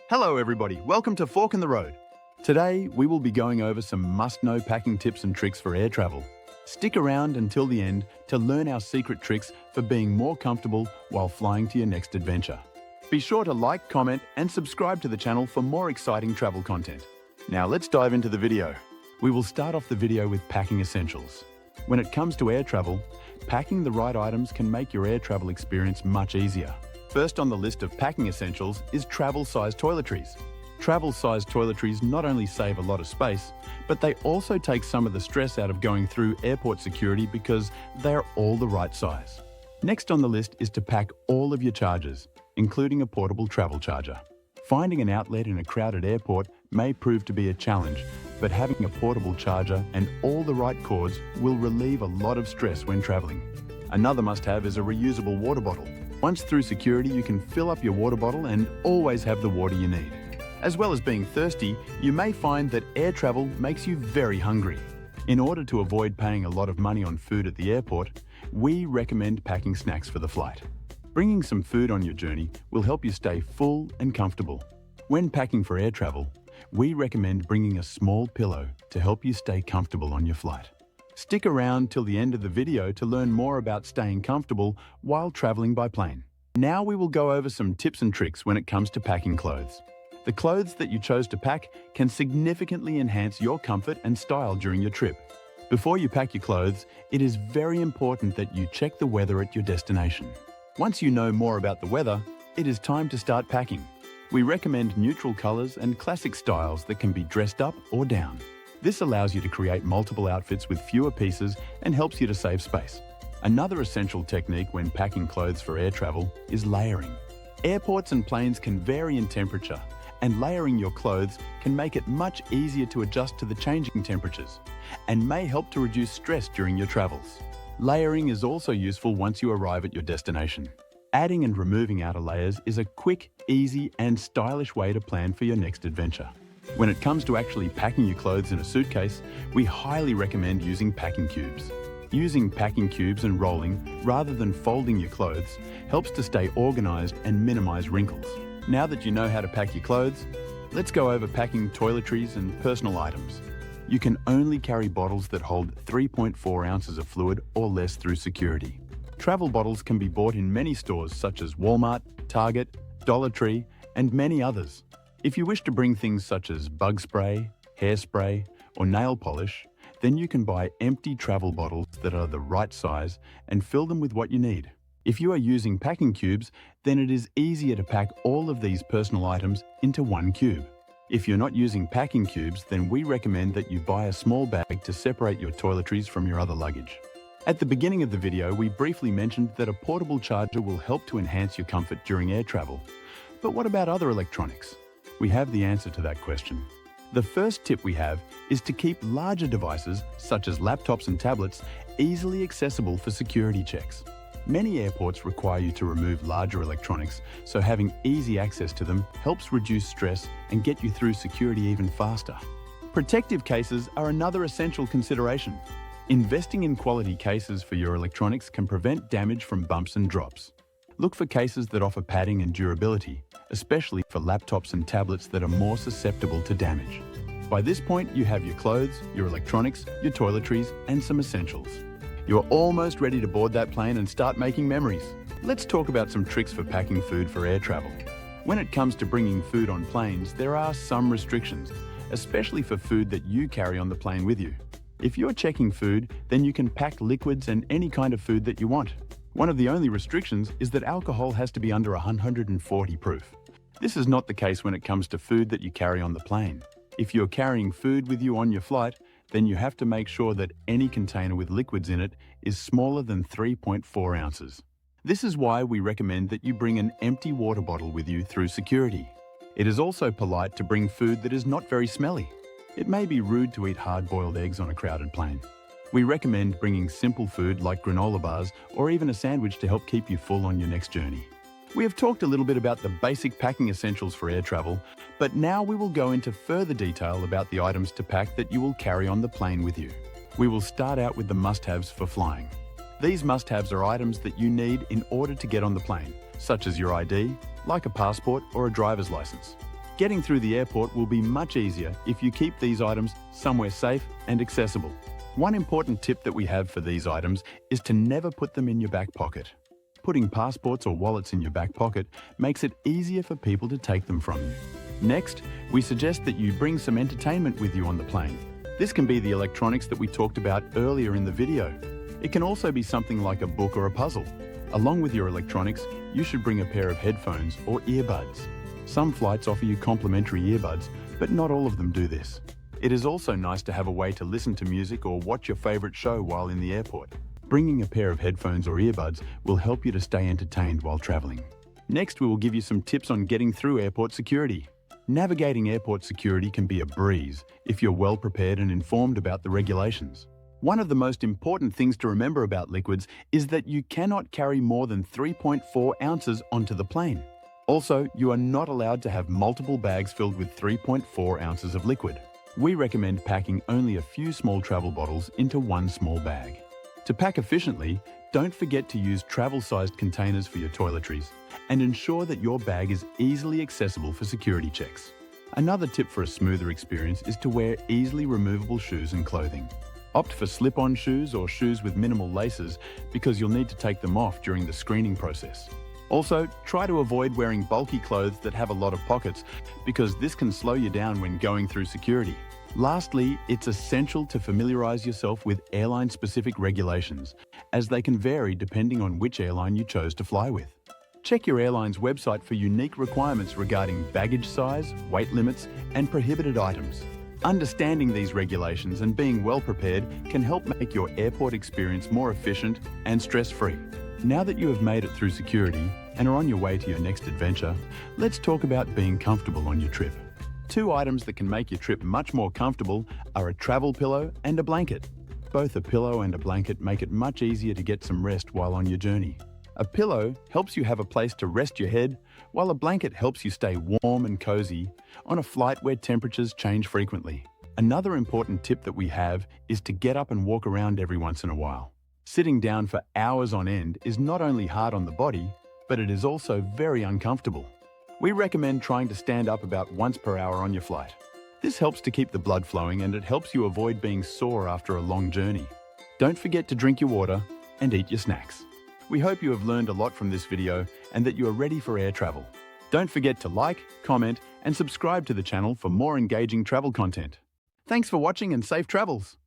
Hello everybody, welcome to Fork in the Road. Today, we will be going over some must-know packing tips and tricks for air travel. Stick around until the end to learn our secret tricks for being more comfortable while flying to your next adventure. Be sure to like, comment, and subscribe to the channel for more exciting travel content. Now let's dive into the video. We will start off the video with packing essentials. When it comes to air travel, packing the right items can make your air travel experience much easier. First on the list of packing essentials is travel-sized toiletries. Travel-sized toiletries not only save a lot of space, but they also take some of the stress out of going through airport security because they're all the right size. Next on the list is to pack all of your chargers, including a portable travel charger. Finding an outlet in a crowded airport may prove to be a challenge, but having a portable charger and all the right cords will relieve a lot of stress when traveling. Another must-have is a reusable water bottle. Once through security, you can fill up your water bottle and always have the water you need. As well as being thirsty, you may find that air travel makes you very hungry. In order to avoid paying a lot of money on food at the airport, we recommend packing snacks for the flight. Bringing some food on your journey will help you stay full and comfortable. When packing for air travel, we recommend bringing a small pillow to help you stay comfortable on your flight. Stick around till the end of the video to learn more about staying comfortable while traveling by plane. Now we will go over some tips and tricks when it comes to packing clothes. The clothes that you chose to pack can significantly enhance your comfort and style during your trip. Before you pack your clothes, it is very important that you check the weather at your destination. Once you know more about the weather, it is time to start packing. We recommend neutral colors and classic styles that can be dressed up or down. This allows you to create multiple outfits with fewer pieces and helps you to save space. Another essential technique when packing clothes for air travel is layering. Airports and planes can vary in temperature, and layering your clothes can make it much easier to adjust to the changing temperatures and may help to reduce stress during your travels. Layering is also useful once you arrive at your destination. Adding and removing outer layers is a quick, easy, and stylish way to plan for your next adventure. When it comes to actually packing your clothes in a suitcase, we highly recommend using packing cubes. Using packing cubes and rolling, rather than folding your clothes, helps to stay organized and minimize wrinkles. Now that you know how to pack your clothes, let's go over packing toiletries and personal items. You can only carry bottles that hold 3.4 ounces of fluid or less through security. Travel bottles can be bought in many stores such as Walmart, Target, Dollar Tree, and many others. If you wish to bring things such as bug spray, hairspray, or nail polish, then you can buy empty travel bottles that are the right size and fill them with what you need. If you are using packing cubes, then it is easier to pack all of these personal items into one cube. If you're not using packing cubes, then we recommend that you buy a small bag to separate your toiletries from your other luggage. At the beginning of the video, we briefly mentioned that a portable charger will help to enhance your comfort during air travel. But what about other electronics? We have the answer to that question. The first tip we have is to keep larger devices, such as laptops and tablets, easily accessible for security checks. Many airports require you to remove larger electronics, so having easy access to them helps reduce stress and get you through security even faster. Protective cases are another essential consideration. Investing in quality cases for your electronics can prevent damage from bumps and drops. Look for cases that offer padding and durability, especially for laptops and tablets that are more susceptible to damage. By this point, you have your clothes, your electronics, your toiletries, and some essentials. You're almost ready to board that plane and start making memories. Let's talk about some tricks for packing food for air travel. When it comes to bringing food on planes, there are some restrictions, especially for food that you carry on the plane with you. If you're checking food, then you can pack liquids and any kind of food that you want. One of the only restrictions is that alcohol has to be under 140 proof. This is not the case when it comes to food that you carry on the plane. If you're carrying food with you on your flight, then you have to make sure that any container with liquids in it is smaller than 3.4 ounces. This is why we recommend that you bring an empty water bottle with you through security. It is also polite to bring food that is not very smelly. It may be rude to eat hard-boiled eggs on a crowded plane. We recommend bringing simple food like granola bars or even a sandwich to help keep you full on your next journey. We have talked a little bit about the basic packing essentials for air travel, but now we will go into further detail about the items to pack that you will carry on the plane with you. We will start out with the must-haves for flying. These must-haves are items that you need in order to get on the plane, such as your ID, like a passport or a driver's license. Getting through the airport will be much easier if you keep these items somewhere safe and accessible. One important tip that we have for these items is to never put them in your back pocket. Putting passports or wallets in your back pocket makes it easier for people to take them from you. Next, we suggest that you bring some entertainment with you on the plane. This can be the electronics that we talked about earlier in the video. It can also be something like a book or a puzzle. Along with your electronics, you should bring a pair of headphones or earbuds. Some flights offer you complimentary earbuds, but not all of them do this. It is also nice to have a way to listen to music or watch your favorite show while in the airport. Bringing a pair of headphones or earbuds will help you to stay entertained while traveling. Next, we will give you some tips on getting through airport security. Navigating airport security can be a breeze if you're well prepared and informed about the regulations. One of the most important things to remember about liquids is that you cannot carry more than 3.4 ounces onto the plane. Also, you are not allowed to have multiple bags filled with 3.4 ounces of liquid. We recommend packing only a few small travel bottles into one small bag. To pack efficiently, don't forget to use travel-sized containers for your toiletries and ensure that your bag is easily accessible for security checks. Another tip for a smoother experience is to wear easily removable shoes and clothing. Opt for slip-on shoes or shoes with minimal laces because you'll need to take them off during the screening process. Also, try to avoid wearing bulky clothes that have a lot of pockets because this can slow you down when going through security. Lastly, it's essential to familiarize yourself with airline-specific regulations, as they can vary depending on which airline you chose to fly with. Check your airline's website for unique requirements regarding baggage size, weight limits, and prohibited items. Understanding these regulations and being well prepared can help make your airport experience more efficient and stress-free. Now that you have made it through security and are on your way to your next adventure, let's talk about being comfortable on your trip. Two items that can make your trip much more comfortable are a travel pillow and a blanket. Both a pillow and a blanket make it much easier to get some rest while on your journey. A pillow helps you have a place to rest your head, while a blanket helps you stay warm and cozy on a flight where temperatures change frequently. Another important tip that we have is to get up and walk around every once in a while. Sitting down for hours on end is not only hard on the body, but it is also very uncomfortable. We recommend trying to stand up about once per hour on your flight. This helps to keep the blood flowing and it helps you avoid being sore after a long journey. Don't forget to drink your water and eat your snacks. We hope you have learned a lot from this video and that you are ready for air travel. Don't forget to like, comment, and subscribe to the channel for more engaging travel content. Thanks for watching and safe travels!